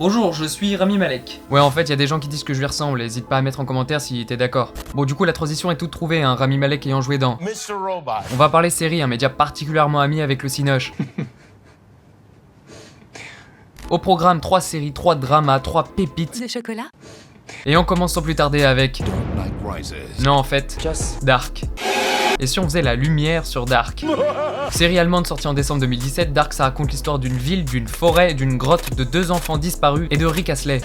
Bonjour, je suis Rami Malek. Ouais, en fait, il y a des gens qui disent que je lui ressemble, n'hésite pas à mettre en commentaire si t'es d'accord. Bon, du coup, la transition est toute trouvée, hein, Rami Malek ayant joué dans Mr. Robot. On va parler série, un média particulièrement ami avec le Cinoche. Au programme, 3 séries, 3 dramas, 3 pépites. De chocolat. Et on commence sans plus tarder avec... Dark Knight Rises. Non, en fait, Dark. Et si on faisait la lumière sur Dark? Série allemande sortie en décembre 2017, Dark ça raconte l'histoire d'une ville, d'une forêt, d'une grotte, de 2 enfants disparus et de Rick Astley.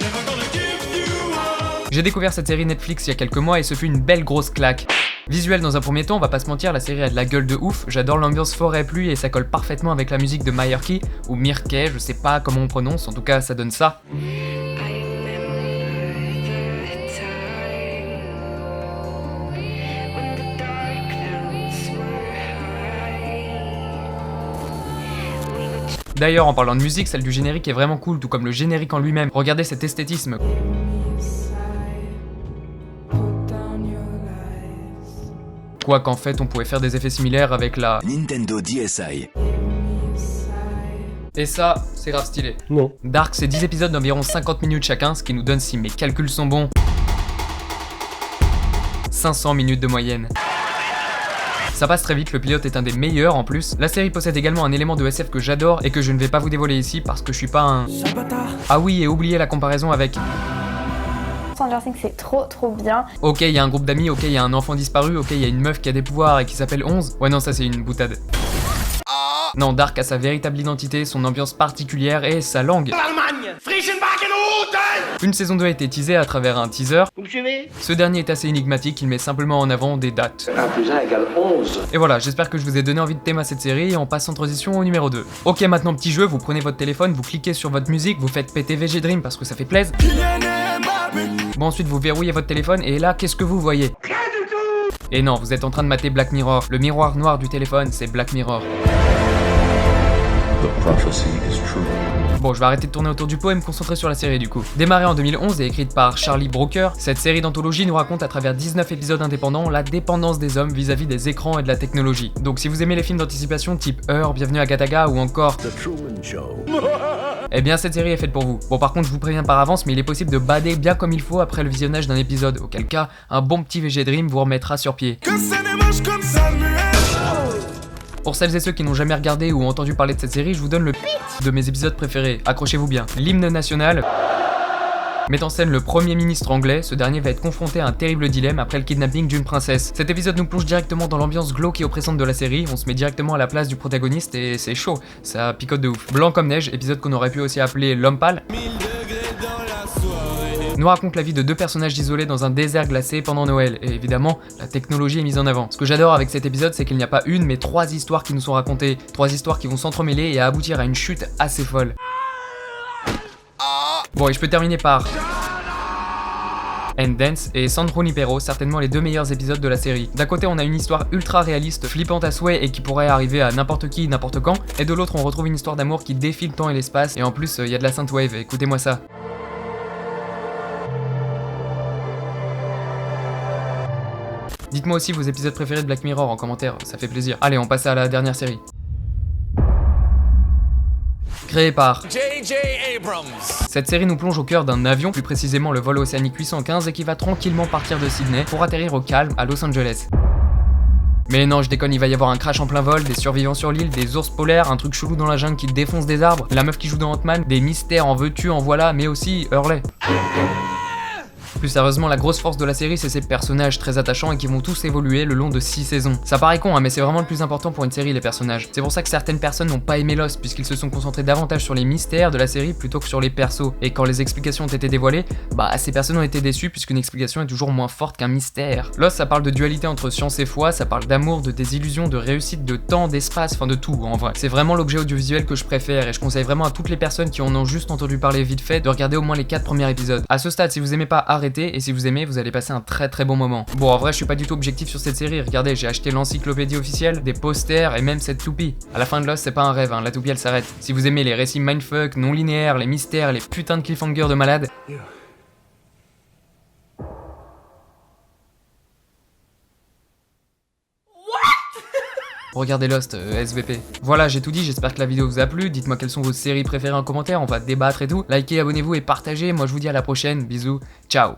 J'ai découvert cette série Netflix il y a quelques mois et ce fut une belle grosse claque. Visuel dans un premier temps, on va pas se mentir, la série a de la gueule de ouf, j'adore l'ambiance forêt-pluie et ça colle parfaitement avec la musique de Mayerki, ou Mirkei, je sais pas comment on prononce, en tout cas ça donne ça. D'ailleurs, en parlant de musique, celle du générique est vraiment cool, tout comme le générique en lui-même. Regardez cet esthétisme. Quoiqu'en fait, on pouvait faire des effets similaires avec la Nintendo DSi. Et ça, c'est grave stylé. Non. Dark, c'est 10 épisodes d'environ 50 minutes chacun, ce qui nous donne, si mes calculs sont bons, 500 minutes de moyenne. Ça passe très vite, le pilote est un des meilleurs en plus. La série possède également un élément de SF que j'adore et que je ne vais pas vous dévoiler ici parce que je suis pas un... Ah oui, et oubliez la comparaison avec... Stranger Things, c'est trop bien. Ok, il y a un groupe d'amis, ok, il y a un enfant disparu, ok, il y a une meuf qui a des pouvoirs et qui s'appelle 11. Ouais non, ça c'est une boutade. Non, Dark a sa véritable identité, son ambiance particulière et sa langue. Une saison 2 a été teasée à travers un teaser. Vous me suivez? Ce dernier est assez énigmatique, il met simplement en avant des dates. 1 plus 1 égale 11. Et voilà, j'espère que je vous ai donné envie de thème à cette série et on passe en transition au numéro 2. Ok, maintenant petit jeu, vous prenez votre téléphone, vous cliquez sur votre musique, vous faites péter VG Dream parce que ça fait plaisir. Bon, ensuite vous verrouillez votre téléphone et là, qu'est-ce que vous voyez? Rien du tout. Et non, vous êtes en train de mater Black Mirror. Le miroir noir du téléphone, c'est Black Mirror. The prophecy is true. Bon, je vais arrêter de tourner autour du pot et me concentrer sur la série du coup. Démarrée en 2011 et écrite par Charlie Brooker, cette série d'anthologie nous raconte à travers 19 épisodes indépendants la dépendance des hommes vis-à-vis des écrans et de la technologie. Donc si vous aimez les films d'anticipation type Heure, Bienvenue à Gataga ou encore The Truman Show. eh bien cette série est faite pour vous. Bon par contre je vous préviens par avance mais il est possible de bader bien comme il faut après le visionnage d'un épisode, auquel cas un bon petit VG Dream vous remettra sur pied. Pour celles et ceux qui n'ont jamais regardé ou entendu parler de cette série, je vous donne le pitch de mes épisodes préférés. Accrochez-vous bien. L'hymne national met en scène le premier ministre anglais. Ce dernier va être confronté à un terrible dilemme après le kidnapping d'une princesse. Cet épisode nous plonge directement dans l'ambiance glauque et oppressante de la série. On se met directement à la place du protagoniste et c'est chaud. Ça picote de ouf. Blanc comme neige, épisode qu'on aurait pu aussi appeler L'homme pâle, nous raconte la vie de 2 personnages isolés dans un désert glacé pendant Noël, et évidemment, la technologie est mise en avant. Ce que j'adore avec cet épisode, c'est qu'il n'y a pas une, mais 3 histoires qui nous sont racontées, 3 histoires qui vont s'entremêler et aboutir à une chute assez folle. Bon, et je peux terminer par... And Dance et San Junipero, certainement les 2 meilleurs épisodes de la série. D'un côté, on a une histoire ultra réaliste, flippante à souhait et qui pourrait arriver à n'importe qui, n'importe quand, et de l'autre, on retrouve une histoire d'amour qui défie le temps et l'espace, et en plus, il y a de la synthwave, écoutez-moi ça. Dites-moi aussi vos épisodes préférés de Black Mirror en commentaire, ça fait plaisir. Allez, on passe à la dernière série. Créée par J.J. Abrams. Cette série nous plonge au cœur d'un avion, plus précisément le vol océanique 815, et qui va tranquillement partir de Sydney pour atterrir au calme à Los Angeles. Mais non, je déconne, il va y avoir un crash en plein vol, des survivants sur l'île, des ours polaires, un truc chelou dans la jungle qui défonce des arbres, la meuf qui joue dans Ant-Man, des mystères en veux-tu, en voilà, mais aussi Hurley. Plus sérieusement, la grosse force de la série, c'est ses personnages très attachants et qui vont tous évoluer le long de 6 saisons. Ça paraît con, hein, mais c'est vraiment le plus important pour une série, les personnages. C'est pour ça que certaines personnes n'ont pas aimé Lost, puisqu'ils se sont concentrés davantage sur les mystères de la série plutôt que sur les persos. Et quand les explications ont été dévoilées, bah ces personnes ont été déçues puisqu'une explication est toujours moins forte qu'un mystère. Lost, ça parle de dualité entre science et foi, ça parle d'amour, de désillusion, de réussite, de temps, d'espace, enfin de tout en vrai. C'est vraiment l'objet audiovisuel que je préfère et je conseille vraiment à toutes les personnes qui en ont juste entendu parler vite fait de regarder au moins les 4 premiers épisodes. À ce stade, si vous aimez pas, arrêtez, et si vous aimez, vous allez passer un très très bon moment. Bon, en vrai, je suis pas du tout objectif sur cette série. Regardez, j'ai acheté l'encyclopédie officielle, des posters et même cette toupie. À la fin de Lost, c'est pas un rêve, hein, la toupie elle s'arrête. Si vous aimez les récits mindfuck, non linéaires, les mystères, les putains de cliffhangers de malade. Regardez Lost, SVP. Voilà, j'ai tout dit, j'espère que la vidéo vous a plu. Dites-moi quelles sont vos séries préférées en commentaire, on va débattre et tout. Likez, abonnez-vous et partagez. Moi je vous dis à la prochaine, bisous, ciao.